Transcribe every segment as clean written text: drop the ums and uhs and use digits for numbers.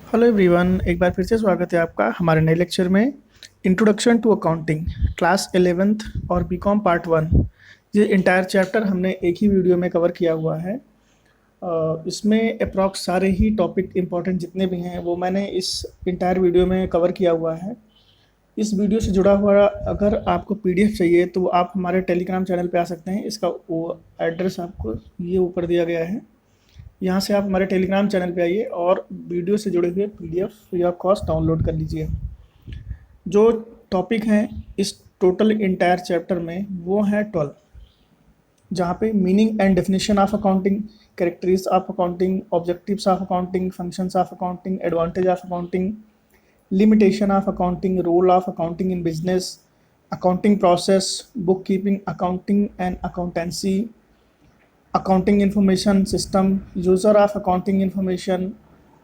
Hello everyone, एक बार फिर से स्वागत है आपका हमारे नए लेक्चर में। Introduction to accounting class 11th और बीकॉम पार्ट 1। ये इंटायर चैप्टर हमने एक ही वीडियो में कवर किया हुआ है। इसमें अप्रॉक्स सारे ही टॉपिक इंपॉर्टेंट जितने भी हैं वो मैंने इस इंटायर वीडियो में कवर किया हुआ है। इस वीडियो से जुड़ा हुआ अगर आपको पीडीएफ चाहिए तो आप हमारे टेलीग्राम चैनल पे आ सकते हैं। इसका वो एड्रेस आपको ये ऊपर दिया गया है। यहाँ से आप हमारे टेलीग्राम चैनल पे आइए और वीडियो से जुड़े हुए PDF free of cost download कर लीजिए। जो टॉपिक हैं इस टोटल इंटायर चैप्टर में वो है 12, जहाँ पे meaning and definition of accounting, characteristics of accounting, objectives of accounting, functions of accounting, advantage of accounting, limitation of accounting, role of accounting in business, accounting process, book keeping, accounting and accountancy, accounting information system, user of accounting information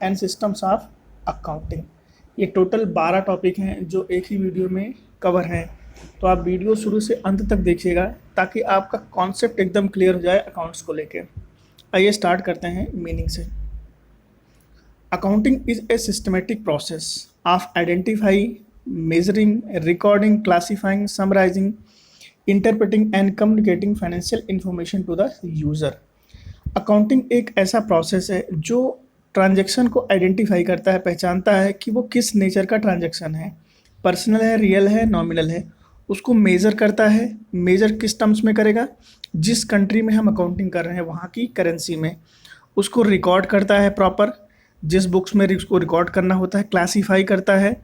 and systems of accounting. ये total 12 topic हैं जो एक ही video में cover हैं। तो आप video शुरू से अंत तक देखिएगा ताकि आपका कॉन्सेप्ट एकदम क्लियर हो जाए अकाउंट्स को लेके। आइए स्टार्ट करते हैं मीनिंग से। Accounting is a systematic process of identify, measuring, recording, classifying, summarising, interpreting and communicating financial information to the user. Accounting एक ऐसा प्रोसेस है जो ट्रांजैक्शन को आइडेंटिफाई करता है, पहचानता है कि वो किस नेचर का ट्रांजैक्शन है, पर्सनल है, रियल है, नॉमिनल है। उसको मेज़र करता है। मेज़र किस टर्म्स में करेगा? जिस कंट्री में हम अकाउंटिंग कर रहे हैं वहाँ की करेंसी में। उसको रिकॉर्ड करता है प्रॉपर, जिस बुक्स में उसको रिकॉर्ड करना होता है। क्लासीफाई करता है,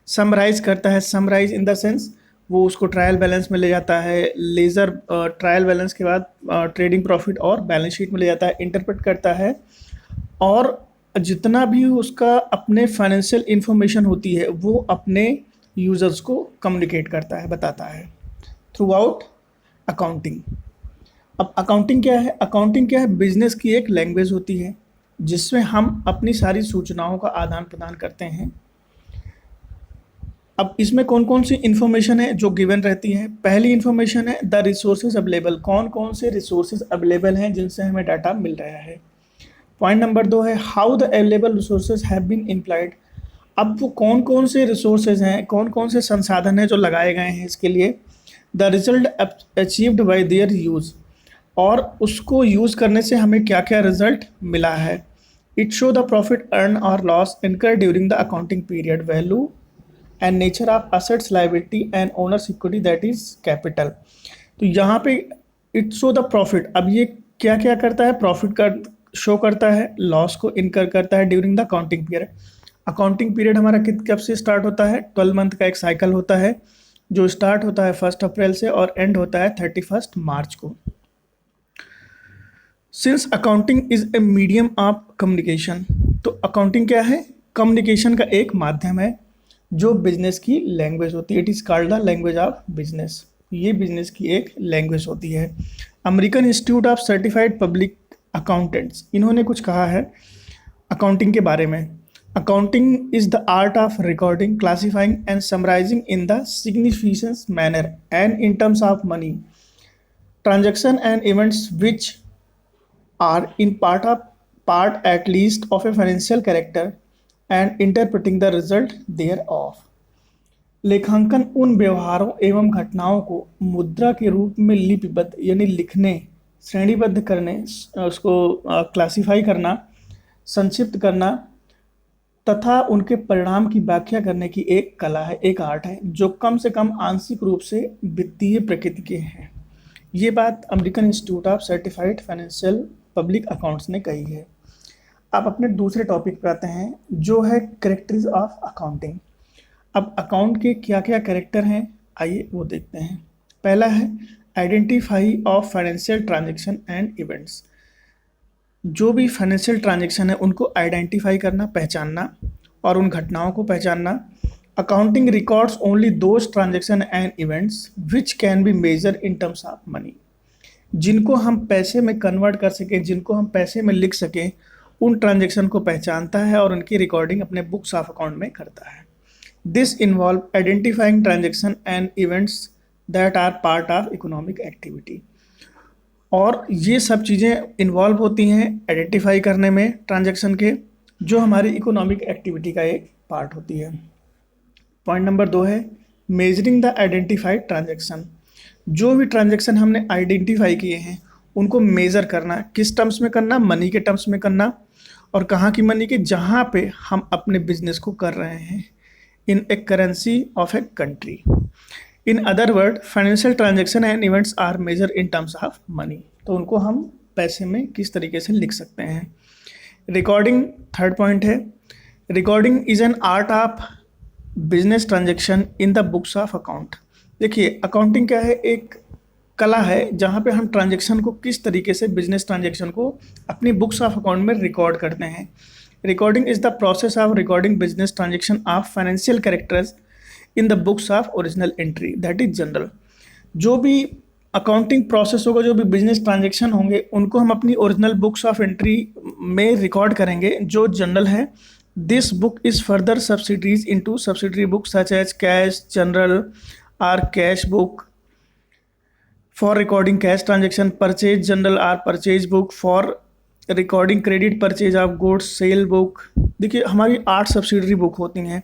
समराइज करता है। समराइज इन द सेंस वो उसको ट्रायल बैलेंस में ले जाता है। लेज़र ट्रायल बैलेंस के बाद ट्रेडिंग प्रॉफिट और बैलेंस शीट में ले जाता है। इंटरप्रेट करता है और जितना भी उसका अपने फाइनेंशियल इंफॉर्मेशन होती है वो अपने यूज़र्स को कम्युनिकेट करता है, बताता है थ्रू आउट अकाउंटिंग। अब अकाउंटिंग क्या है? अकाउंटिंग क्या है? बिजनेस की एक लैंग्वेज होती है जिसमें हम अपनी सारी सूचनाओं का आदान प्रदान करते हैं। अब इसमें कौन कौन सी इन्फॉर्मेशन है जो गिवन रहती है? पहली इन्फॉर्मेशन है द रिसोर्सेज अवेलेबल, कौन कौन से रिसोर्सेज अवेलेबल हैं जिनसे हमें डाटा मिल रहा है। पॉइंट नंबर 2 है how the available resources have been employed. अब वो कौन कौन से रिसोर्सेज हैं, कौन कौन से संसाधन हैं जो लगाए गए हैं इसके लिए। The result achieved by there use, और उसको यूज़ करने से हमें क्या क्या रिजल्ट मिला है। It show the profit earn और लॉस इनकर during the accounting period, value and nature of assets, liability and owners equity that is capital. तो यहाँ पे इट शो द प्रॉफिट। अब ये क्या क्या करता है? प्रॉफिट का शो करता है, लॉस को इनकर करता है during the accounting period. Accounting period हमारा कब से स्टार्ट होता है? 12 मंथ का एक साइकिल होता है जो स्टार्ट होता है 1 अप्रैल से और एंड होता है 31 मार्च को। Since accounting is a medium of communication, तो अकाउंटिंग क्या है? कम्युनिकेशन का एक माध्यम है जो बिजनेस की लैंग्वेज होती है। It is called the language of business. ये बिजनेस की एक लैंग्वेज होती है। American institute of certified public accountants, इन्होंने कुछ कहा है अकाउंटिंग के बारे में। Accounting is the art of recording, classifying and summarising in the significance manner and in terms of money transaction and events which are in part at least of a financial character and interpreting the result thereof। लेखांकन उन व्यवहारों एवं घटनाओं को मुद्रा के रूप में लिपिबद्ध यानी लिखने, श्रेणीबद्ध करने, उसको क्लासिफाई करना, संक्षिप्त करना तथा उनके परिणाम की व्याख्या करने की एक कला है, एक आर्ट है जो कम से कम आंशिक रूप से वित्तीय प्रकृति के हैं। ये बात American institute of certified financial public accounts ने कही है। अब अपने दूसरे टॉपिक पे आते हैं जो है कैरेक्टर्स ऑफ अकाउंटिंग। अब अकाउंट के क्या क्या कैरेक्टर हैं आइए वो देखते हैं। पहला है identify of financial transaction and events. जो भी फाइनेंशियल ट्रांजैक्शन है उनको आइडेंटिफाई करना, पहचानना और उन घटनाओं को पहचानना। Accounting records only those transaction and events which can be measure in terms of money. जिनको हम पैसे में कन्वर्ट कर सकें, जिनको हम पैसे में लिख सकें, उन ट्रांजैक्शन को पहचानता है और उनकी रिकॉर्डिंग अपने बुक्स ऑफ अकाउंट में करता है। This involve identifying transaction and events that are part of economic activity. और ये सब चीज़ें इन्वॉल्व होती हैं आइडेंटिफाई करने में ट्रांजैक्शन के, जो हमारी इकोनॉमिक एक्टिविटी का एक पार्ट होती है। पॉइंट नंबर 2 है मेजरिंग द आइडेंटिफाइड ट्रांजैक्शन। जो भी ट्रांजैक्शन हमने आइडेंटिफाई किए हैं उनको मेज़र करना, किस टर्म्स में करना, मनी के टर्म्स में करना, और कहाँ की मनी के, जहाँ पे हम अपने बिजनेस को कर रहे हैं, in a currency of a country. In other word financial transaction and events are measure in terms of money. तो उनको हम पैसे में किस तरीके से लिख सकते हैं। रिकॉर्डिंग थर्ड पॉइंट है, recording is an art of business transaction in the books of account. देखिए अकाउंटिंग क्या है, एक कला है जहाँ पे हम ट्रांजैक्शन को किस तरीके से, बिजनेस ट्रांजैक्शन को अपनी बुक्स ऑफ अकाउंट में रिकॉर्ड करते हैं। Recording is the process of recording business transaction of financial characters in the books of original entry that is general. जो भी अकाउंटिंग प्रोसेस होगा, जो भी बिजनेस ट्रांजैक्शन होंगे, उनको हम अपनी ओरिजिनल बुक्स ऑफ एंट्री में रिकॉर्ड करेंगे जो जनरल है। This book is further subsidies into subsidiary book such as cash journal or cash book for recording cash transaction, purchase journal or purchase book for recording credit purchase of goods, sale book. देखिए हमारी 8 subsidiary book होती हैं।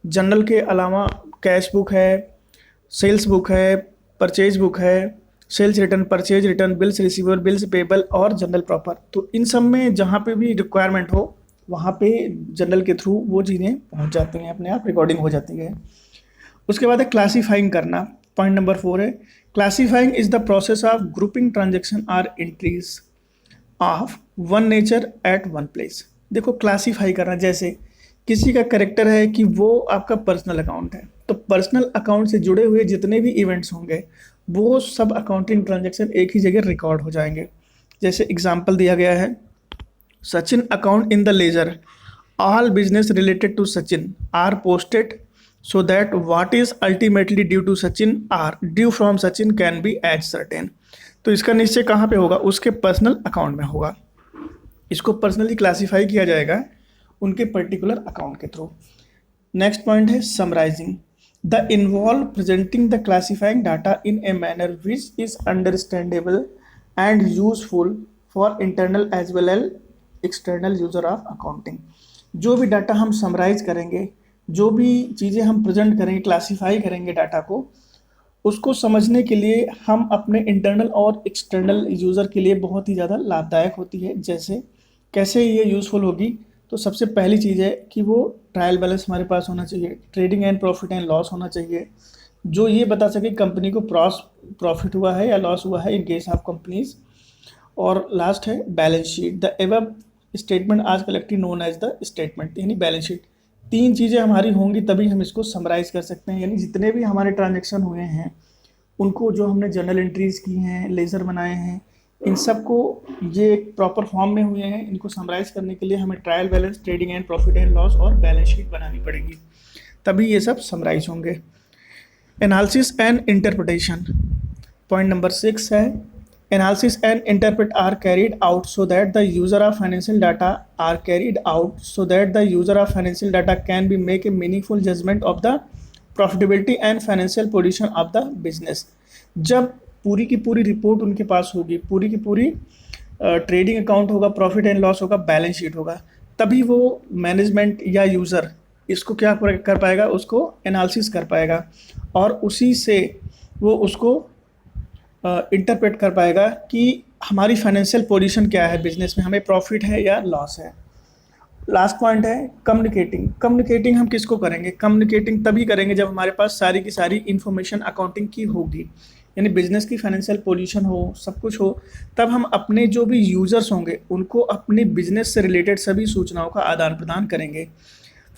Journal के अलावा cash book है, sales book है, purchase book है, sales return, purchase return, bills receiver, bills payable और जनरल प्रॉपर। तो इन सब में जहाँ पे भी रिक्वायरमेंट हो वहाँ पे जनरल के थ्रू वो चीज़ें पहुँच जाती हैं, अपने आप रिकॉर्डिंग हो जाती है। उसके बाद है क्लासीफाइंग करना। पॉइंट नंबर 4 है classifying is the process of grouping transaction or entries of one nature at one place. देखो क्लासीफाई करना, जैसे किसी का करेक्टर है कि वो आपका पर्सनल अकाउंट है, तो पर्सनल अकाउंट से जुड़े हुए जितने भी इवेंट्स होंगे वो सब अकाउंटिंग ट्रांजेक्शन एक ही जगह रिकॉर्ड हो जाएंगे। जैसे एग्जांपल दिया गया है, Sachin account in the ledger, all business related to Sachin are posted so that what is ultimately due to Sachin or due from Sachin can be as certain। तो इसका निश्चय कहाँ पे होगा, उसके पर्सनल अकाउंट में होगा। इसको पर्सनली क्लासीफाई किया जाएगा उनके पर्टिकुलर अकाउंट के थ्रू। नेक्स्ट पॉइंट है summarising, the involve presenting the classifying data in a manner which is understandable and useful for internal as well as external user of accounting. जो भी डाटा हम summarise करेंगे, जो भी चीज़ें हम प्रेजेंट करेंगे, क्लासीफाई करेंगे डाटा को, उसको समझने के लिए हम अपने इंटरनल और एक्सटर्नल यूज़र के लिए बहुत ही ज़्यादा लाभदायक होती है। जैसे कैसे ये यूज़फुल होगी, तो सबसे पहली चीज़ है कि वो ट्रायल बैलेंस हमारे पास होना चाहिए, trading and profit and loss होना चाहिए, जो ये बता सके कंपनी को प्रॉफिट हुआ है या लॉस हुआ है इन केस ऑफ कंपनीज। और लास्ट है balance sheet, the above statement आज collective known as the statement, यानी बैलेंस शीट। 3 चीज़ें हमारी होंगी तभी हम इसको समराइज़ कर सकते हैं, यानी जितने भी हमारे ट्रांजैक्शन हुए हैं उनको, जो हमने जर्नल एंट्रीज़ की हैं, लेज़र बनाए हैं, इन सब को ये एक प्रॉपर फॉर्म में हुए हैं, इनको समराइज़ करने के लिए हमें trial balance, trading and profit and loss और बैलेंस शीट बनानी पड़ेगी, तभी ये सब समराइज होंगे। Analysis and interpretation, point number 6 है analysis and interpret are carried out so that the user of financial data are carried out so that the user of financial data can be make a meaningful judgment of the profitability and financial position of the business। जब पूरी की पूरी report उनके पास होगी, पूरी की पूरी trading account होगा, प्रॉफिट एंड लॉस होगा, बैलेंस शीट होगा, तभी वो मैनेजमेंट या यूज़र इसको क्या कर पाएगा, उसको एनालिसिस कर पाएगा और उसी से वो उसको इंटरप्रेट कर पाएगा कि हमारी फाइनेंशियल पोजीशन क्या है, बिजनेस में हमें प्रॉफिट है या लॉस है। लास्ट पॉइंट है कम्युनिकेटिंग। कम्युनिकेटिंग हम किसको करेंगे, कम्युनिकेटिंग तभी करेंगे जब हमारे पास सारी की सारी इन्फॉर्मेशन अकाउंटिंग की होगी, यानी बिजनेस की फाइनेंशियल पोजीशन हो, सब कुछ हो, तब हम अपने जो भी यूज़र्स होंगे उनको अपने बिजनेस से रिलेटेड सभी सूचनाओं का आदान प्रदान करेंगे।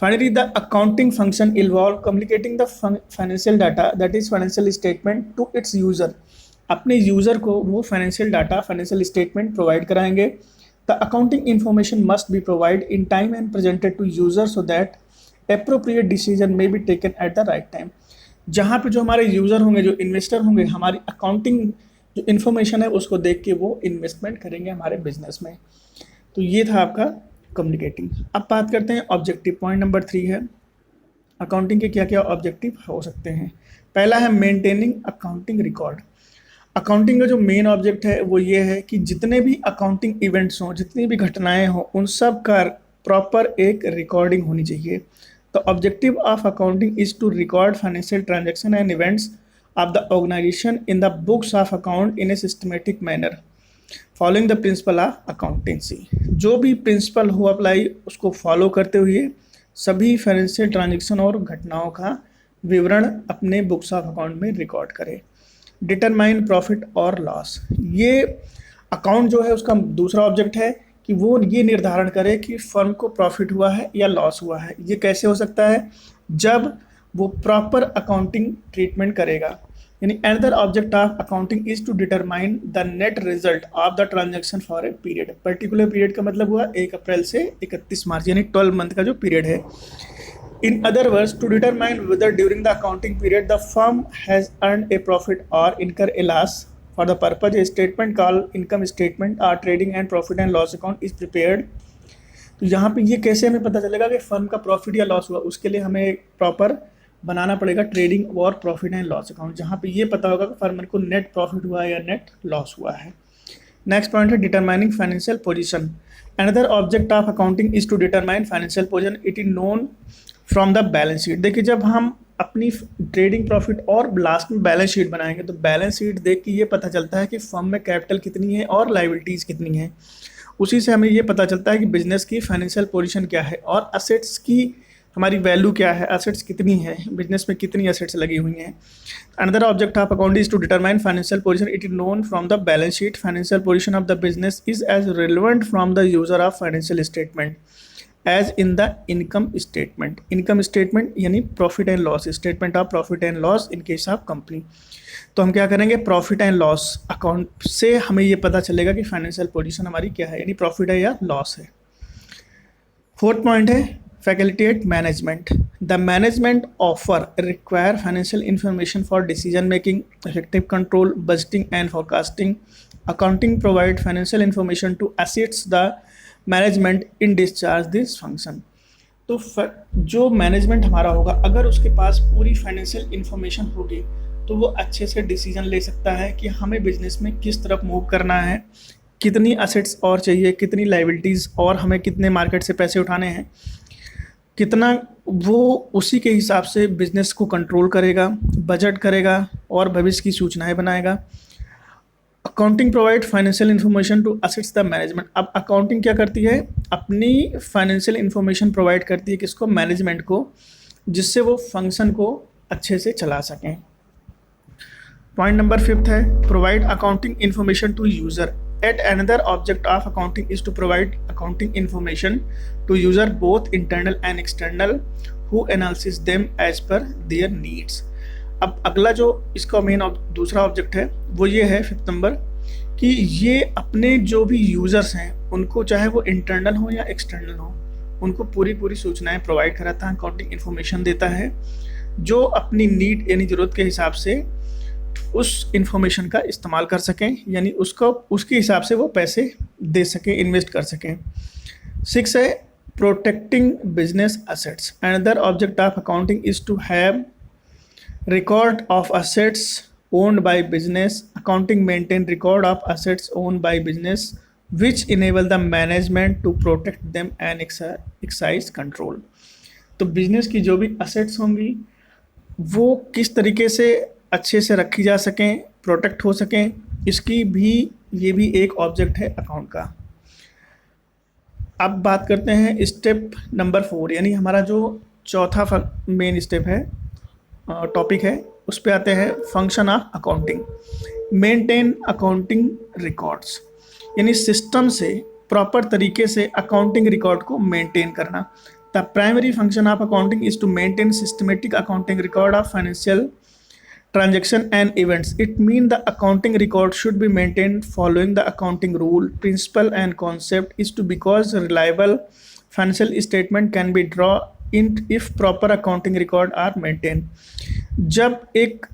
Finally the accounting function involve communicating the financial data that is financial statement to its user. अपने यूज़र को वो financial data, financial statement provide कराएंगे। The accounting information must be provide in time and presented to user so that appropriate decision may be taken at the right time. जहाँ पे जो हमारे user होंगे, जो इन्वेस्टर होंगे, हमारी अकाउंटिंग जो इन्फॉर्मेशन है उसको देख के वो इन्वेस्टमेंट करेंगे हमारे बिजनेस में। तो ये था आपका कम्युनिकेटिंग। अब बात करते हैं ऑब्जेक्टिव। पॉइंट नंबर 3 है अकाउंटिंग के क्या क्या ऑब्जेक्टिव हो सकते हैं। पहला है मेंटेनिंग अकाउंटिंग रिकॉर्ड। अकाउंटिंग का जो मेन ऑब्जेक्ट है वो ये है कि जितने भी अकाउंटिंग इवेंट्स हों, जितनी भी घटनाएं हों, उन सब का प्रॉपर एक रिकॉर्डिंग होनी चाहिए। तो objective of accounting is to record financial transaction and events of the organisation in the books of account in a systematic manner following the principle of accountancy. जो भी प्रिंसिपल हो अप्लाई उसको follow करते हुए सभी फाइनेंशियल ट्रांजेक्शन और घटनाओं का विवरण अपने बुक्स ऑफ अकाउंट में रिकॉर्ड करें। डिटरमाइन प्रॉफिट और लॉस, ये अकाउंट जो है उसका दूसरा ऑब्जेक्ट है कि वो ये निर्धारण करे कि फर्म को प्रॉफिट हुआ है या लॉस हुआ है। ये कैसे हो सकता है? जब वो प्रॉपर अकाउंटिंग ट्रीटमेंट करेगा। यानी another object of accounting is to determine the net result of the transaction for a period. Particular period का मतलब हुआ 1 अप्रैल से 31 मार्च, यानी 12 मंथ का जो पीरियड है। In other words, to determine whether during the accounting period the firm has earned a profit or incur a loss, for the purpose a statement called income statement or trading and profit and loss account is prepared। तो यहाँ पे ये कैसे हमें पता चलेगा कि firm का प्रॉफिट या लॉस हुआ? उसके लिए हमें प्रॉपर बनाना पड़ेगा ट्रेडिंग और प्रॉफिट एंड लॉस अकाउंट, जहाँ पे ये पता होगा कि फर्म को नेट प्रॉफिट हुआ है या नेट लॉस हुआ है। नेक्स्ट पॉइंट है determining financial position. Another object of accounting is to determine financial position, it is known from the balance sheet. देखिए, जब हम अपनी ट्रेडिंग प्रॉफिट और लास्ट में बैलेंस शीट बनाएंगे तो बैलेंस शीट देख के ये पता चलता है कि फर्म में कैपिटल कितनी है और लायबिलिटीज़ कितनी है। उसी से हमें ये पता चलता है कि बिजनेस की फाइनेंशियल पोजीशन क्या है और असेट्स की हमारी वैल्यू क्या है, असेट्स कितनी है, बिजनेस में कितनी असेट्स लगी हुई हैं। Another object of account is to determine financial position, it is known from the balance sheet. Financial position of the business is as relevant from the user of financial statement as in the income statement. Income statement यानी profit and loss, statement of profit and loss in case of company. तो हम क्या करेंगे, profit and loss account से हमें ये पता चलेगा कि फाइनेंशियल पोजीशन हमारी क्या है, यानी प्रॉफिट है या लॉस है। फोर्थ पॉइंट है facilitate management. The management offer require financial information for decision making, effective control, budgeting and forecasting. Accounting provide financial information to assist the management in discharge this function. तो जो management हमारा होगा, अगर उसके पास पूरी financial information होगी तो वो अच्छे से डिसीजन ले सकता है कि हमें बिजनेस में किस तरफ मूव करना है, कितनी असेट्स और चाहिए, कितनी लायबिलिटीज़ और हमें कितने मार्केट से पैसे उठाने हैं, कितना, वो उसी के हिसाब से बिजनेस को कंट्रोल करेगा, बजट करेगा और भविष्य की सूचनाएं बनाएगा। Accounting provide financial information to assist the management. अब अकाउंटिंग क्या करती है, अपनी फाइनेंशियल इन्फॉर्मेशन प्रोवाइड करती है किसको, मैनेजमेंट को, जिससे वो फंक्शन को अच्छे से चला सकें। पॉइंट नंबर 5 है provide accounting information to user. Yet another object of accounting is to provide accounting information to user both internal and external who analyses them as per their needs। अब अगला जो इसका मेन दूसरा object है वो ये है 5th नंबर, कि ये अपने जो भी यूज़र्स हैं उनको, चाहे वो इंटरनल हो या एक्सटर्नल हो, उनको पूरी सूचनाएं प्रोवाइड कराता है, अकाउंटिंग इन्फॉर्मेशन देता है जो अपनी नीड यानी ज़रूरत के हिसाब से उस इंफॉर्मेशन का इस्तेमाल कर सकें, यानी उसको उसके हिसाब से वो पैसे दे सकें, इन्वेस्ट कर सकें। 6 है protecting business assets. Another object of accounting is to have record of assets owned by business. Accounting maintain record of assets owned by business which enable the management to protect them and excise control. तो business की जो भी assets होंगी वो किस तरीके से अच्छे से रखी जा सकें, प्रोटेक्ट हो सकें, इसकी भी ये भी एक ऑब्जेक्ट है अकाउंट का। अब बात करते हैं स्टेप नंबर 4, यानी हमारा जो चौथा मेन स्टेप है, टॉपिक है, उस पे आते हैं function of accounting. Maintain accounting records, यानी सिस्टम से प्रॉपर तरीके से अकाउंटिंग रिकॉर्ड को मेंटेन करना। The primary function of accounting is to maintain systematic accounting record of financial transaction and events. It means the accounting record should be maintained following the accounting rule, principle and concept is to because reliable financial statement can be drawn in if proper accounting record are maintained। जब एक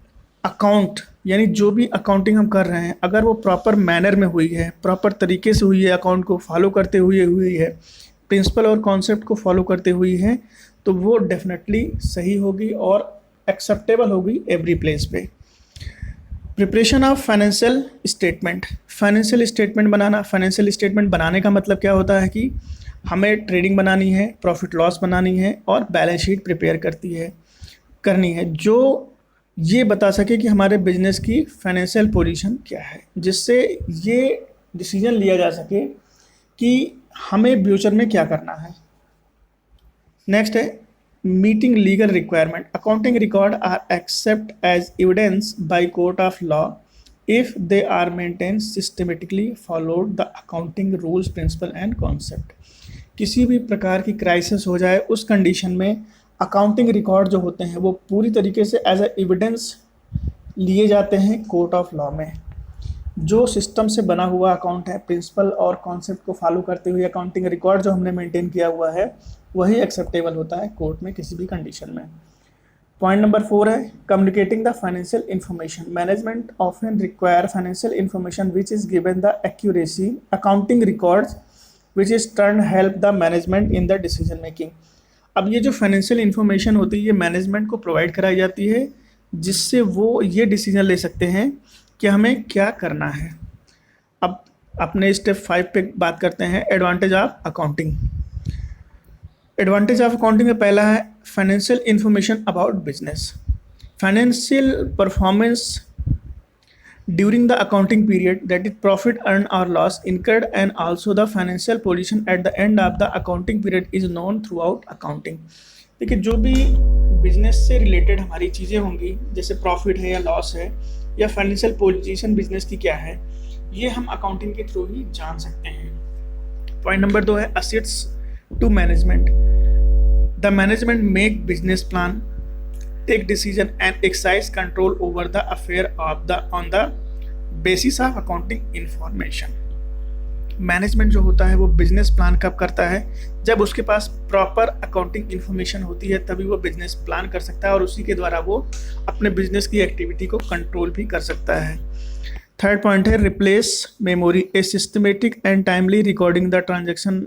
account यानी जो भी accounting हम कर रहे हैं अगर वो प्रॉपर मैनर में हुई है, प्रॉपर तरीके से हुई है, अकाउंट को फॉलो करते हुए हुई है, प्रिंसिपल और कॉन्सेप्ट को फॉलो करते हुई है, तो वो डेफिनेटली सही होगी और एक्सेप्टेबल होगी एवरी प्लेस पे। Preparation of financial statement. Financial statement banana, financial statement बनाने का मतलब क्या होता है कि हमें ट्रेडिंग बनानी है, प्रॉफिट लॉस बनानी है और बैलेंस शीट प्रिपेयर करनी है जो ये बता सके कि हमारे बिजनेस की फाइनेंशियल पोजीशन क्या है, जिससे ये डिसीजन लिया जा सके कि हमें फ्यूचर में क्या करना है। नेक्स्ट है meeting legal requirement. Accounting record are accept as evidence by court of law if they are maintained systematically followed the accounting rules principle and concept। किसी भी प्रकार की क्राइसिस हो जाए उस कंडीशन में अकाउंटिंग रिकॉर्ड जो होते हैं वो पूरी तरीके से एज ए एविडेंस लिए जाते हैं कोर्ट ऑफ लॉ में। जो सिस्टम से बना हुआ अकाउंट है, प्रिंसिपल और कॉन्सेप्ट को फॉलो करते हुए अकाउंटिंग रिकॉर्ड जो हमने मेंटेन किया हुआ है वही एक्सेप्टेबल होता है कोर्ट में किसी भी कंडीशन में। पॉइंट नंबर 4 है communicating the financial information. Management often require financial information which is given the accuracy accounting records which is turn help the management in the decision making. अब ये जो फाइनेंशियल इन्फॉर्मेशन होती है ये management को provide कराई जाती है जिससे वो ये डिसीजन ले सकते हैं कि हमें क्या करना है। अब अपने स्टेप 5 पे बात करते हैं advantage of accounting. Advantage of accounting में पहला है financial information about business. Financial performance during the accounting period that is profit earn और loss incurred and also the financial position at the end of the accounting period is known throughout accounting. देखिए जो भी business से related हमारी चीज़ें होंगी जैसे profit है या लॉस है या फाइनेंशियल पोजीशन बिजनेस की क्या है ये हम अकाउंटिंग के थ्रू ही जान सकते हैं। पॉइंट नंबर 2 है assets to management। The management make business plan, take decision and exercise control over the affair of on the basis of accounting information। Management जो होता है वो बिजनेस प्लान कब करता है जब उसके पास प्रॉपर अकाउंटिंग इन्फॉर्मेशन होती है तभी वो बिजनेस प्लान कर सकता है और उसी के द्वारा वो अपने बिजनेस की एक्टिविटी को कंट्रोल भी कर सकता है। थर्ड पॉइंट है replace memory. A systematic and timely recording the transaction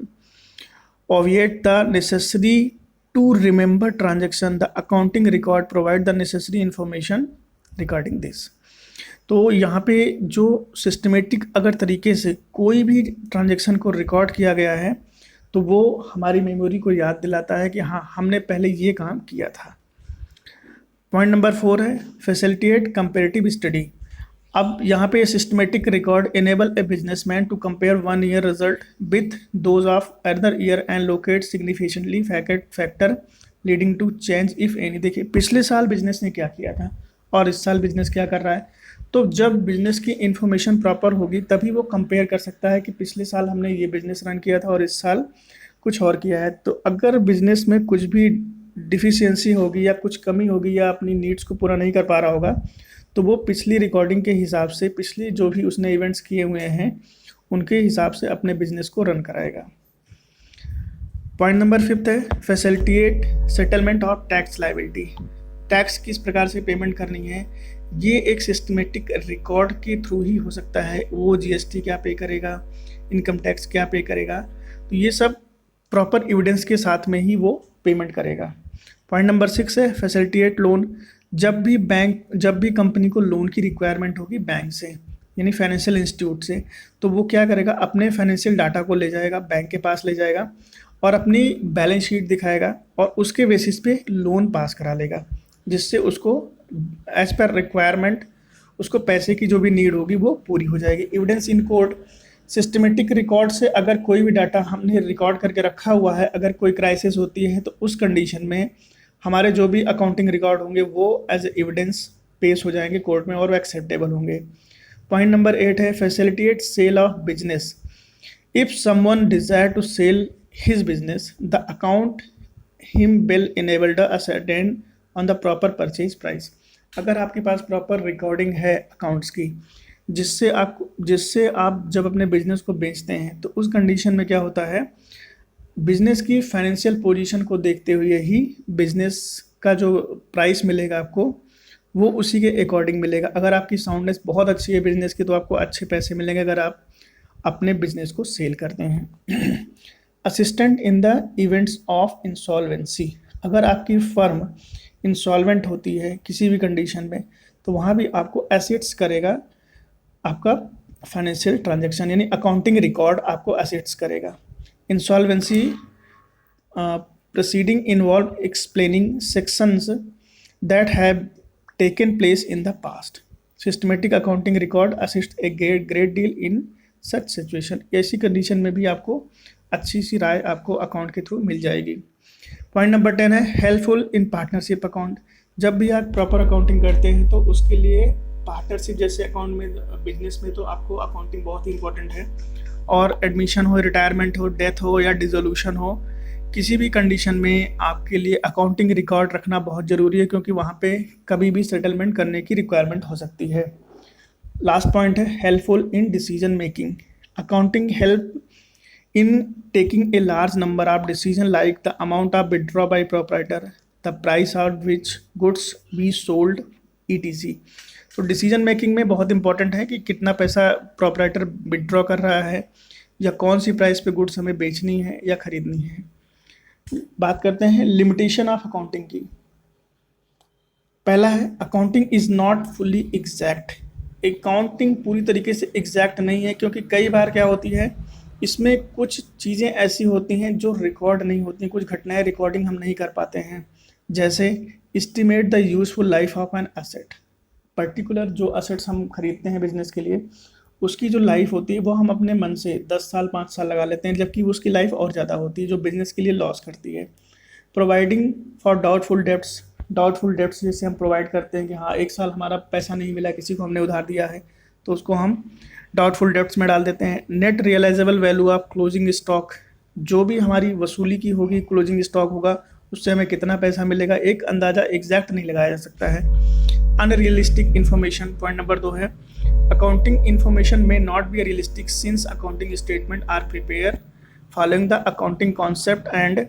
obviate the necessary to remember transaction। The accounting record provide the necessary information regarding this। तो यहाँ पे जो सिस्टमेटिक अगर तरीके से कोई भी ट्रांजेक्शन को रिकॉर्ड किया गया है तो वो हमारी मेमोरी को याद दिलाता है कि हाँ हमने पहले ये काम किया था। पॉइंट नंबर 4 है फैसिलिटेट कंपेरेटिव स्टडी। अब यहाँ पे systematic record enable a businessman to compare 1 year result with those of other year and locate significantly factor leading to change if any. देखिए पिछले साल बिजनेस ने क्या किया था और इस साल बिजनेस क्या कर रहा है, तो जब बिजनेस की इन्फॉर्मेशन प्रॉपर होगी तभी वो कंपेयर कर सकता है कि पिछले साल हमने ये बिजनेस रन किया था और इस साल कुछ और किया है। तो अगर बिजनेस में कुछ भी डिफिशियंसी होगी या कुछ कमी होगी या अपनी नीड्स को पूरा नहीं कर पा रहा होगा तो वो पिछली रिकॉर्डिंग के हिसाब से पिछली जो भी उसने इवेंट्स किए हुए हैं उनके हिसाब से अपने बिजनेस को रन कराएगा। पॉइंट नंबर 5 है facilitate settlement of tax liability. Tax किस प्रकार से पेमेंट करनी है ये एक सिस्टमेटिक रिकॉर्ड के थ्रू ही हो सकता है। वो जीएसटी क्या पे करेगा, इनकम टैक्स क्या पे करेगा, तो ये सब प्रॉपर एविडेंस के साथ में ही वो पेमेंट करेगा। पॉइंट नंबर 6 है फैसिलिटेट लोन। जब भी कंपनी को लोन की रिक्वायरमेंट होगी बैंक से यानी फाइनेंशियल इंस्टीट्यूट से तो वो क्या करेगा अपने फाइनेंशियल डाटा को ले जाएगा बैंक के पास ले जाएगा और अपनी बैलेंस शीट दिखाएगा और उसके बेसिस पे लोन पास करा लेगा जिससे उसको एज पर रिक्वायरमेंट उसको पैसे की जो भी नीड होगी वो पूरी हो जाएगी। Evidence in court. Systematic record से अगर कोई भी डाटा हमने रिकॉर्ड करके रखा हुआ है अगर कोई क्राइसिस होती है तो उस कंडीशन में हमारे जो भी अकाउंटिंग रिकॉर्ड होंगे वो एज एविडेंस पेश हो जाएंगे कोर्ट में और वो एक्सेप्टेबल होंगे। पॉइंट नंबर 8 है facilitate sale of business. If someone desire to sell his business the account him will enabled ascertain on the proper purchase price. अगर आपके पास प्रॉपर रिकॉर्डिंग है अकाउंट्स की जिससे आप जब अपने बिजनेस को बेचते हैं तो उस कंडीशन में क्या होता है बिजनेस की फाइनेंशियल पोजीशन को देखते हुए ही बिजनेस का जो प्राइस मिलेगा आपको वो उसी के अकॉर्डिंग मिलेगा। अगर आपकी साउंडनेस बहुत अच्छी है बिजनेस की तो आपको अच्छे पैसे मिलेंगे अगर आप अपने बिजनेस को सेल करते हैं। Assistant in the events of insolvency. अगर आपकी फर्म इंसॉल्वेंट होती है किसी भी कंडीशन में तो वहाँ भी आपको असिस्ट करेगा, आपका फाइनेंशियल ट्रांजैक्शन यानी अकाउंटिंग रिकॉर्ड आपको असिस्ट करेगा। Insolvency proceeding involve explaining sections that have taken place in the past. Systematic accounting record assist a great deal in such situation. ऐसी कंडीशन में भी आपको अच्छी सी राय आपको अकाउंट के थ्रू मिल जाएगी। पॉइंट नंबर 10 है हेल्पफुल इन पार्टनरशिप अकाउंट। जब भी आप प्रॉपर अकाउंटिंग करते हैं तो उसके लिए पार्टनरशिप जैसे अकाउंट में बिजनेस में तो आपको अकाउंटिंग बहुत ही इंपॉर्टेंट है। और एडमिशन हो, रिटायरमेंट हो, डेथ हो या डिसोल्यूशन हो, किसी भी कंडीशन में आपके लिए अकाउंटिंग रिकॉर्ड रखना बहुत ज़रूरी है, क्योंकि वहाँ पे कभी भी सेटलमेंट करने की रिक्वायरमेंट हो सकती है। लास्ट पॉइंट है helpful in decision making. Accounting help in taking a large number of decision like the amount of withdraw by proprietor, the price of which goods be sold ETC। तो decision making में बहुत important है कि कितना पैसा proprietor withdraw कर रहा है या कौन सी प्राइस पे गुड्स हमें बेचनी है या खरीदनी है। बात करते हैं लिमिटेशन ऑफ अकाउंटिंग की। पहला है accounting is not fully exact. Accounting पूरी तरीके से एग्जैक्ट नहीं है, क्योंकि कई बार क्या होती है इसमें कुछ चीज़ें ऐसी होती हैं जो रिकॉर्ड नहीं होती, कुछ घटनाएं रिकॉर्डिंग हम नहीं कर पाते हैं। जैसे estimate the useful life of an asset. Particular जो असेट्स हम खरीदते हैं बिजनेस के लिए, उसकी जो लाइफ होती है वो हम अपने मन से 10 साल 5 साल लगा लेते हैं, जबकि उसकी लाइफ और ज़्यादा होती है, जो बिज़नेस के लिए लॉस करती है। प्रोवाइडिंग फॉर डाउटफुल डेब्ट्स जैसे हम प्रोवाइड करते हैं कि हाँ 1 साल हमारा पैसा नहीं मिला, किसी को हमने उधार दिया है, तो उसको हम डाउटफुल डेब्ट्स में डाल देते हैं। Net realisable value of closing stock. जो भी हमारी वसूली की होगी, क्लोजिंग स्टॉक होगा, उससे हमें कितना पैसा मिलेगा एक अंदाज़ा एग्जैक्ट नहीं लगाया जा सकता है। Unrealistic information. पॉइंट नंबर 2 है accounting information may not be realistic since accounting statement are prepare following the accounting concept and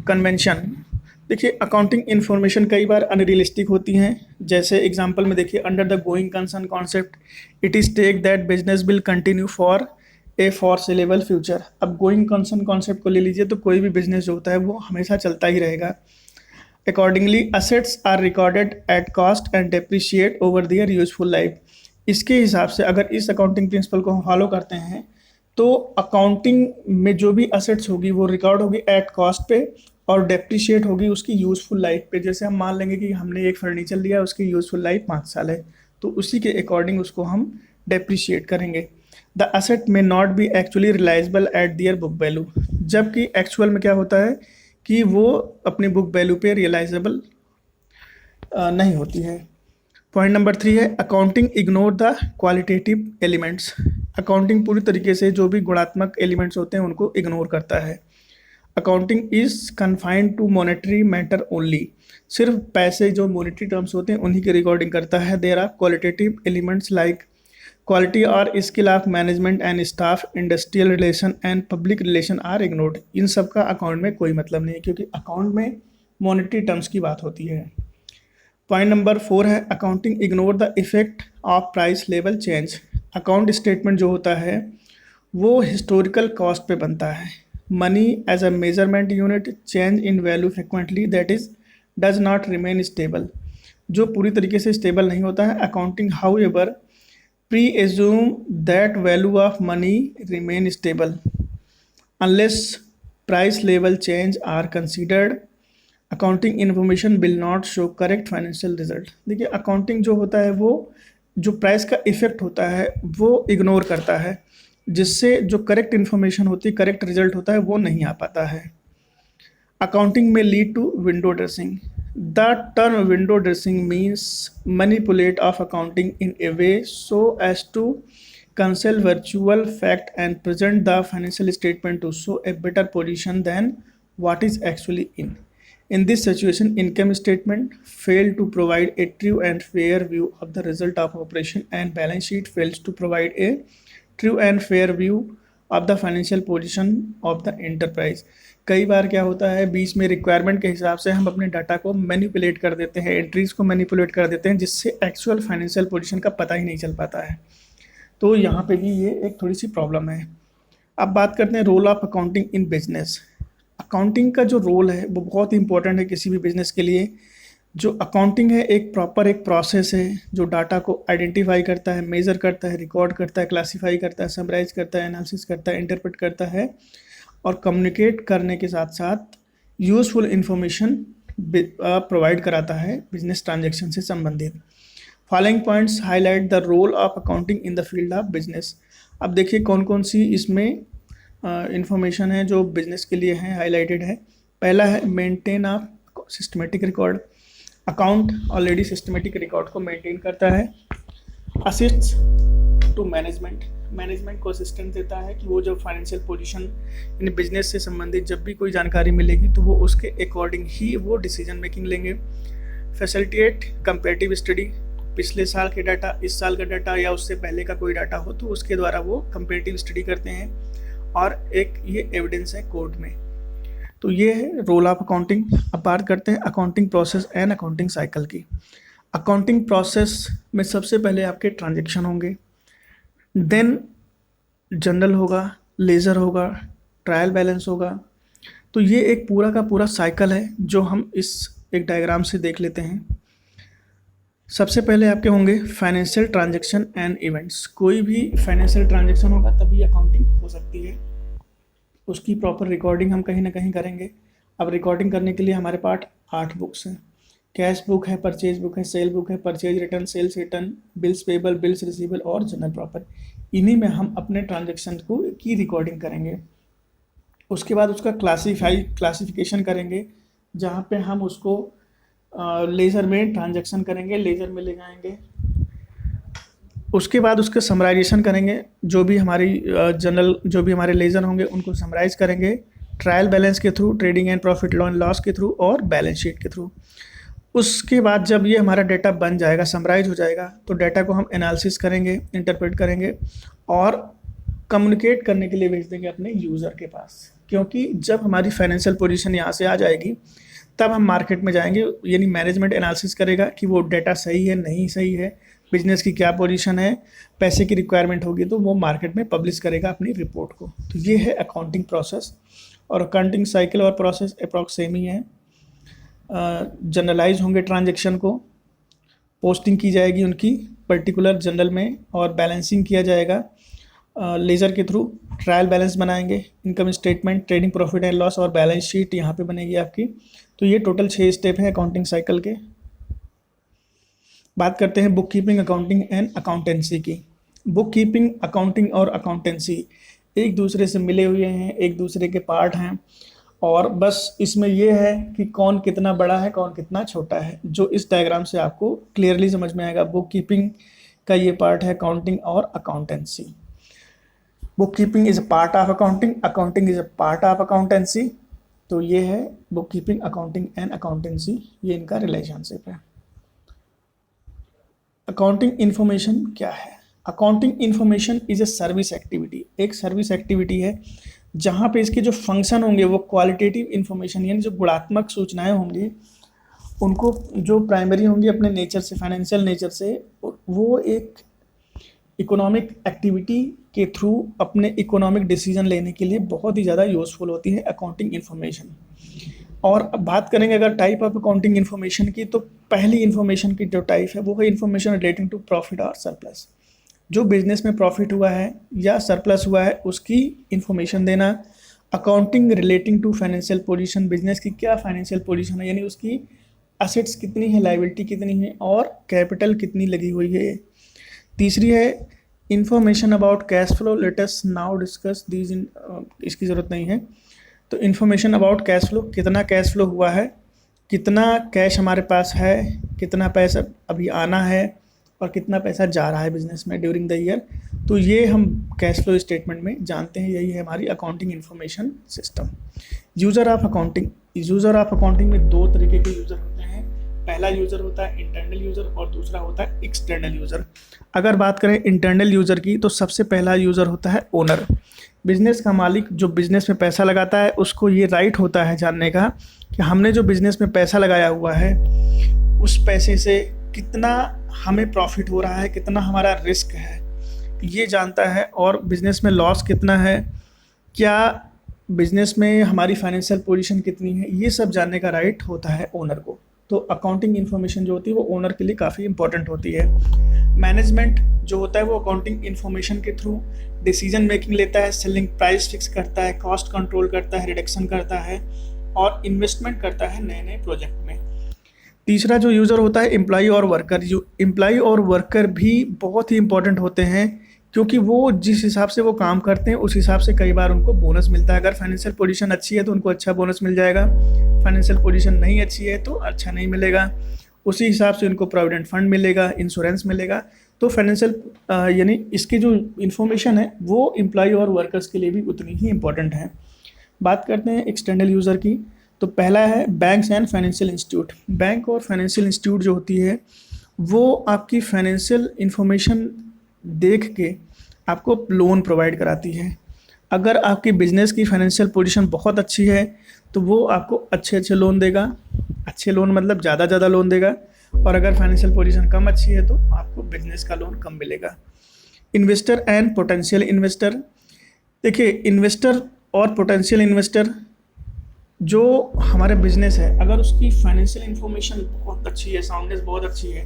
convention. देखिए अकाउंटिंग इन्फॉर्मेशन कई बार अनरियलिस्टिक होती हैं। जैसे एग्जांपल में देखिए under the going concern concept it is take that business will continue for a foreseeable future. अब going concern concept को ले लीजिए तो कोई भी बिजनेस जो होता है वो हमेशा चलता ही रहेगा। Accordingly, assets are recorded at cost and depreciate over their useful life। इसके हिसाब से अगर इस अकाउंटिंग प्रिंसिपल को हम फॉलो करते हैं तो अकाउंटिंग में जो भी असेट्स होगी वो रिकॉर्ड होगी एट कॉस्ट पे और डेप्रिशिएट होगी उसकी यूज़फुल लाइफ पे। जैसे हम मान लेंगे कि हमने एक फर्नीचर लिया, उसकी यूज़फुल लाइफ 5 साल है, तो उसी के अकॉर्डिंग उसको हम डेप्रिशिएट करेंगे। The asset may not be actually realisable at their book value. जबकि एक्चुअल में क्या होता है कि वो अपनी बुक वैल्यू पे रियलाइजेबल नहीं होती है। पॉइंट नंबर 3 है accounting ignore the qualitative elements. Accounting पूरी तरीके से जो भी गुणात्मक एलिमेंट्स होते हैं उनको इग्नोर करता है। Accounting is confined to monetary matter only. सिर्फ पैसे जो मॉनेटरी टर्म्स होते हैं उन्हीं की रिकॉर्डिंग करता है। There are qualitative elements like quality और skill of management and staff, industrial relation and public relation are ignored. इन सब का अकाउंट में कोई मतलब नहीं है, क्योंकि अकाउंट में मॉनेटरी टर्म्स की बात होती है। पॉइंट नंबर 4 है accounting ignore the effect of price level change. Account statement जो होता है वो हिस्टोरिकल कॉस्ट पे बनता है। Money as a measurement unit change in value frequently, that is does not remain stable. जो पूरी तरीके से स्टेबल नहीं होता है। Accounting however pre-assume that value of money remain stable unless price level change are considered। accounting information will not show correct financial result। देखिए accounting जो होता है वो जो प्राइस का इफेक्ट होता है वो इग्नोर करता है, जिससे जो करेक्ट इन्फॉर्मेशन होती है, करेक्ट रिजल्ट होता है वो नहीं आ पाता है। अकाउंटिंग में lead to window dressing. The term window dressing means manipulate of accounting in a way so as to conceal virtual fact and present the financial statement to show a better position than what is actually in. In this situation, income statement fail to provide a true and fair view of the result of operation and balance sheet fails to provide a true and fair view of the financial position of the enterprise। कई बार क्या होता है बीच में requirement के हिसाब से हम अपने डाटा को मैनिपुलेट कर देते हैं, एंट्रीज़ को मैनिपुलेट कर देते हैं, जिससे एक्चुअल फाइनेंशियल पोजीशन का पता ही नहीं चल पाता है। तो यहाँ पे भी ये एक थोड़ी सी प्रॉब्लम है। अब बात करते हैं role of accounting in business. Accounting का जो रोल है वो बहुत ही इंपॉर्टेंट है किसी भी बिजनेस के लिए। जो अकाउंटिंग है एक प्रॉपर एक प्रोसेस है जो डाटा को आइडेंटिफाई करता है, मेज़र करता है, रिकॉर्ड करता है, क्लासीफाई करता है, समराइज करता है, एनालिसिस करता है, इंटरप्रेट करता है और कम्युनिकेट करने के साथ साथ यूज़फुल इंफॉर्मेशन प्रोवाइड कराता है बिजनेस ट्रांजैक्शन से संबंधित। Following points highlight the role of accounting in the field of business. अब देखिए कौन कौन सी इसमें इंफॉर्मेशन है जो बिजनेस के लिए है, हाईलाइटेड है। पहला है maintain of systematic record. Account already systematic record को मेंटेन करता है। असिस्ट टू मैनेजमेंट, मैनेजमेंट को असिस्टेंस देता है कि वो जब फाइनेंशियल पोजीशन इन बिजनेस से संबंधित जब भी कोई जानकारी मिलेगी तो वो उसके अकॉर्डिंग ही वो डिसीजन मेकिंग लेंगे। फैसिलिटेट कंपेरेटिव स्टडी, पिछले साल के डाटा, इस साल का डाटा या उससे पहले का कोई डाटा हो तो उसके द्वारा वो कंपेरेटिव स्टडी करते हैं और एक ये एविडेंस है कोर्ट में। तो ये है रोल ऑफ अकाउंटिंग। अब बात करते हैं accounting process and accounting cycle की। अकाउंटिंग प्रोसेस में सबसे पहले आपके ट्रांजैक्शन होंगे, देन जनरल होगा, लेजर होगा, ट्रायल बैलेंस होगा। तो ये एक पूरा का पूरा साइकिल है जो हम इस एक डायग्राम से देख लेते हैं। सबसे पहले आपके होंगे फाइनेंशियल ट्रांजैक्शन एंड इवेंट्स। कोई भी फाइनेंशियल ट्रांजैक्शन होगा तभी अकाउंटिंग हो सकती है, उसकी प्रॉपर रिकॉर्डिंग हम कहीं ना कहीं करेंगे। अब रिकॉर्डिंग करने के लिए हमारे पास 8 बुक्स हैं। कैश बुक है, परचेज बुक है, सेल बुक है, purchase return, sales return, bills payable, bills receivable और जनरल प्रॉपर। इन्हीं में हम अपने ट्रांजैक्शन को की रिकॉर्डिंग करेंगे। उसके बाद उसका क्लासिफिकेशन करेंगे जहाँ पे हम उसको लेज़र में ट्रांजैक्शन करेंगे, लेज़र में ले जाएंगे। उसके बाद उसका समराइजेशन करेंगे, जो भी हमारी जनरल जो भी हमारे लेज़र होंगे उनको समराइज करेंगे ट्रायल बैलेंस के through, trading and profit loss के थ्रू और बैलेंस शीट के थ्रू। उसके बाद जब ये हमारा डाटा बन जाएगा, समराइज हो जाएगा, तो डाटा को हम एनालिसिस करेंगे, इंटरप्रेट करेंगे और कम्युनिकेट करने के लिए भेज देंगे अपने यूज़र के पास। क्योंकि जब हमारी फाइनेंशियल पोजीशन यहाँ से आ जाएगी तब हम मार्केट में जाएंगे, यानी मैनेजमेंट एनालिसिस करेगा कि वो डाटा सही है, नहीं सही है, बिजनेस की क्या पोजीशन है, पैसे की रिक्वायरमेंट होगी तो वो मार्केट में पब्लिश करेगा अपनी रिपोर्ट को। तो ये है अकाउंटिंग प्रोसेस। और अकाउंटिंग साइकिल और प्रोसेस अप्रॉक्स सेम ही है। जनरलाइज होंगे ट्रांजैक्शन को, पोस्टिंग की जाएगी उनकी पर्टिकुलर जनरल में और बैलेंसिंग किया जाएगा लेज़र के थ्रू। ट्रायल बैलेंस बनाएंगे, income statement, trading profit and loss और बैलेंस शीट यहाँ पे बनेगी आपकी। तो ये टोटल 6 स्टेप हैं अकाउंटिंग साइकिल के। बात करते हैं book keeping, accounting and accountancy की। बुक कीपिंग, अकाउंटिंग और अकाउंटेंसी एक दूसरे से मिले हुए हैं, एक दूसरे के पार्ट हैं और बस इसमें ये है कि कौन कितना बड़ा है, कौन कितना छोटा है, जो इस डायग्राम से आपको क्लियरली समझ में आएगा। बुक कीपिंग का ये पार्ट है अकाउंटिंग और accountancy. Book keeping is a part of accounting, accounting is a part of accountancy. तो ये है book keeping, accounting and accountancy, ये इनका रिलेशनशिप है। अकाउंटिंग इन्फॉर्मेशन क्या है? Accounting information is a service activity, एक सर्विस एक्टिविटी है जहाँ पे इसके जो फंक्शन होंगे वो क्वालिटेटिव इन्फॉर्मेशन यानी जो गुणात्मक सूचनाएं होंगी उनको जो प्राइमरी होंगी अपने नेचर से, फाइनेंशियल नेचर से, वो एक इकोनॉमिक एक्टिविटी के थ्रू अपने इकोनॉमिक डिसीजन लेने के लिए बहुत ही ज़्यादा यूज़फुल होती है अकाउंटिंग इन्फॉर्मेशन। और अब बात करेंगे अगर टाइप ऑफ अकाउंटिंग इन्फॉर्मेशन की, तो पहली इन्फॉर्मेशन की जो टाइप है वो है इन्फॉर्मेशन रिलेटिंग टू प्रॉफिट और सरप्लस। जो बिजनेस में प्रॉफिट हुआ है या सरप्लस हुआ है उसकी इन्फॉर्मेशन देना। Accounting relating to financial position, business की क्या फाइनेंशियल पोजीशन है, यानी उसकी असेट्स कितनी है, लायबिलिटी कितनी है और कैपिटल कितनी लगी हुई है। तीसरी है information about cash flow. Let us now discuss these in, इसकी ज़रूरत नहीं है। तो इन्फॉर्मेशन अबाउट कैश फ्लो, कितना कैश फ्लो हुआ है, कितना कैश हमारे पास है, कितना पैसा अभी आना है और कितना पैसा जा रहा है बिजनेस में ड्यूरिंग द ईयर। तो ये हम कैश फ्लो स्टेटमेंट में जानते हैं, यही है हमारी accounting information system. User of accounting, user of accounting में 2 तरीके के यूज़र होते हैं। पहला यूज़र होता है इंटरनल यूज़र और दूसरा होता है एक्सटर्नल यूज़र। अगर बात करें इंटरनल यूज़र की तो सबसे पहला यूज़र होता है ओनर। बिज़नेस का मालिक जो बिज़नेस में पैसा लगाता है उसको ये राइट होता है जानने का कि हमने जो बिज़नेस में पैसा लगाया हुआ है उस पैसे से कितना हमें प्रॉफिट हो रहा है, कितना हमारा रिस्क है, ये जानता है। और बिज़नेस में लॉस कितना है, क्या बिज़नेस में हमारी फाइनेंशियल पोजीशन कितनी है, ये सब जानने का राइट होता है ओनर को। तो अकाउंटिंग इन्फॉर्मेशन जो होती है वो ओनर के लिए काफ़ी इंपॉर्टेंट होती है। मैनेजमेंट जो होता है वो अकाउंटिंग इन्फॉर्मेशन के थ्रू डिसीजन मेकिंग लेता है, सेलिंग प्राइस फिक्स करता है, कॉस्ट कंट्रोल करता है, रिडक्शन करता है और इन्वेस्टमेंट करता है नए नए प्रोजेक्ट में। तीसरा जो यूज़र होता है एम्प्लॉय और वर्कर, जो एम्प्लॉय और वर्कर भी बहुत ही इंपॉर्टेंट होते हैं, क्योंकि वो जिस हिसाब से वो काम करते हैं उस हिसाब से कई बार उनको बोनस मिलता है। अगर फाइनेंशियल पोजीशन अच्छी है तो उनको अच्छा बोनस मिल जाएगा, फाइनेंशियल पोजीशन नहीं अच्छी है तो अच्छा नहीं मिलेगा। उसी हिसाब से उनको प्रोविडेंट फंड मिलेगा, इंश्योरेंस मिलेगा। तो फाइनेंशियल यानी इसकी जो इन्फॉर्मेशन है वो एम्प्लॉय और वर्कर्स के लिए भी उतनी ही इम्पोर्टेंट है। बात करते हैं एक्सटर्नल यूज़र की, तो पहला है banks and financial institute. Bank और फाइनेंशियल इंस्टीट्यूट जो होती है वो आपकी फाइनेंशियल इन्फॉर्मेशन देख के आपको लोन प्रोवाइड कराती है। अगर आपकी बिजनेस की फाइनेंशियल पोजीशन बहुत अच्छी है तो वो आपको अच्छे अच्छे लोन देगा, अच्छे लोन मतलब ज़्यादा लोन देगा, और अगर फाइनेंशियल पोजीशन कम अच्छी है तो आपको बिजनेस का लोन कम मिलेगा। इन्वेस्टर एंड पोटेंशियल इन्वेस्टर, देखिए इन्वेस्टर और पोटेंशियल इन्वेस्टर जो हमारे बिजनेस है अगर उसकी फाइनेंशियल इन्फॉर्मेशन बहुत अच्छी है, साउंडनेस बहुत अच्छी है,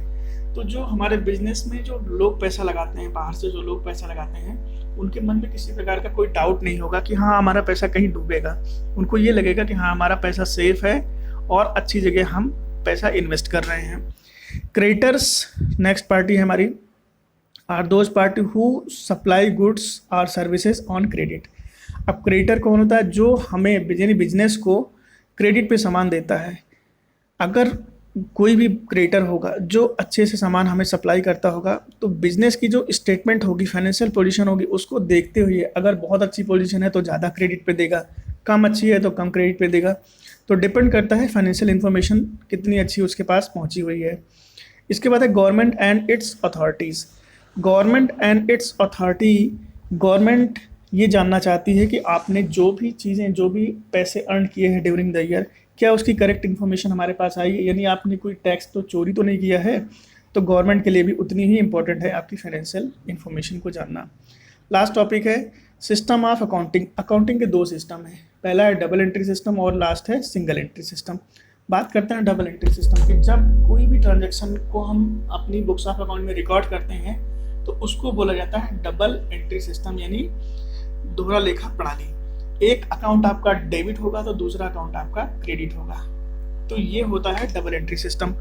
तो जो हमारे बिजनेस में जो लोग पैसा लगाते हैं, बाहर से जो लोग पैसा लगाते हैं, उनके मन में किसी प्रकार का कोई डाउट नहीं होगा कि हाँ हमारा पैसा कहीं डूबेगा। उनको ये लगेगा कि हाँ हमारा पैसा सेफ है और अच्छी जगह हम पैसा इन्वेस्ट कर रहे हैं। क्रेडिटर्स नेक्स्ट पार्टी है हमारी, are those party who supply goods और सर्विसेज ऑन क्रेडिट। अब क्रेडिटर कौन होता है? जो हमें यानी बिजनेस को क्रेडिट पे सामान देता है। अगर कोई भी क्रेडिटर होगा जो अच्छे से सामान हमें सप्लाई करता होगा तो बिजनेस की जो स्टेटमेंट होगी, फाइनेंशियल पोजीशन होगी, उसको देखते हुए अगर बहुत अच्छी पोजीशन है तो ज़्यादा क्रेडिट पे देगा, कम अच्छी है तो कम क्रेडिट पे देगा। तो डिपेंड करता है फाइनेंशियल इन्फॉर्मेशन कितनी अच्छी उसके पास पहुंची हुई है। इसके बाद है government and it's authorities. Government and it's authority, government ये जानना चाहती है कि आपने जो भी चीज़ें, जो भी पैसे अर्न किए हैं ड्यूरिंग द ईयर, क्या उसकी करेक्ट इन्फॉर्मेशन हमारे पास आई है, यानी आपने कोई टैक्स तो चोरी तो नहीं किया है। तो गवर्नमेंट के लिए भी उतनी ही इंपॉर्टेंट है आपकी फाइनेंशियल इन्फॉर्मेशन को जानना। लास्ट टॉपिक है सिस्टम ऑफ अकाउंटिंग। अकाउंटिंग के दो सिस्टम है, पहला है डबल एंट्री सिस्टम और लास्ट है सिंगल एंट्री सिस्टम। बात करते हैं डबल एंट्री सिस्टम की। जब कोई भी ट्रांजेक्शन को हम अपनी बुक्स ऑफ अकाउंट में रिकॉर्ड करते हैं तो उसको बोला जाता है डबल एंट्री सिस्टम, यानी दोहरा लेखा प्रणाली। एक अकाउंट आपका डेबिट होगा तो दूसरा अकाउंट आपका क्रेडिट होगा, तो ये होता है डबल एंट्री सिस्टम।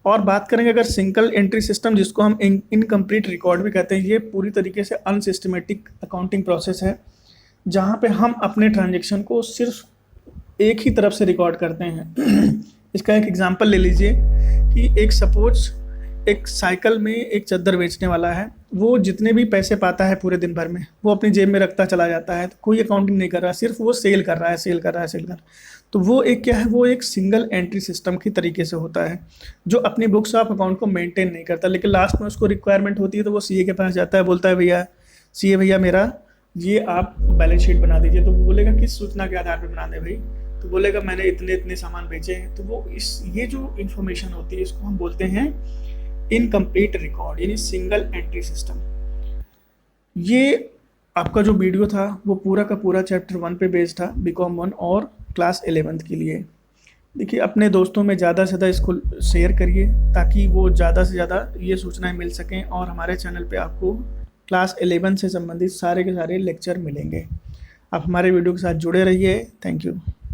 और बात करेंगे अगर सिंगल एंट्री सिस्टम, जिसको हम इनकम्प्लीट रिकॉर्ड भी कहते हैं, ये पूरी तरीके से अनसिस्टमेटिक अकाउंटिंग प्रोसेस है जहाँ पे हम अपने ट्रांजेक्शन को सिर्फ एक ही तरफ से रिकॉर्ड करते हैं। इसका एक एग्जांपल ले लीजिए कि एक सपोज एक साइकिल में एक चद्दर बेचने वाला है, वो जितने भी पैसे पाता है पूरे दिन भर में वो अपनी जेब में रखता चला जाता है, तो कोई अकाउंटिंग नहीं कर रहा, सिर्फ वो सेल कर रहा है। तो वो एक क्या है, वो एक सिंगल एंट्री सिस्टम की तरीके से होता है जो अपनी बुक्स ऑफ अकाउंट को मेंटेन नहीं करता, लेकिन लास्ट में उसको रिक्वायरमेंट होती है तो वो सीए के पास जाता है, बोलता है भैया सीए भैया मेरा ये आप बैलेंस शीट बना दीजिए। तो वो बोलेगा किस सूचना के आधार पर बना दे भाई? तो बोलेगा मैंने इतने सामान बेचे हैं। तो वो ये जो इन्फॉर्मेशन होती है इसको हम बोलते हैं इनकम्प्लीट रिकॉर्ड, यानी सिंगल एंट्री सिस्टम। ये आपका जो वीडियो था वो पूरा का पूरा चैप्टर 1 पे बेस्ड था, बीकॉम 1 और क्लास 11th के लिए। देखिए अपने दोस्तों में ज़्यादा से ज़्यादा इसको शेयर करिए ताकि वो ज़्यादा से ज़्यादा ये सूचनाएं मिल सकें, और हमारे चैनल पे आपको क्लास 11 से संबंधित सारे के सारे लेक्चर मिलेंगे। आप हमारे वीडियो के साथ जुड़े रहिए। Thank you.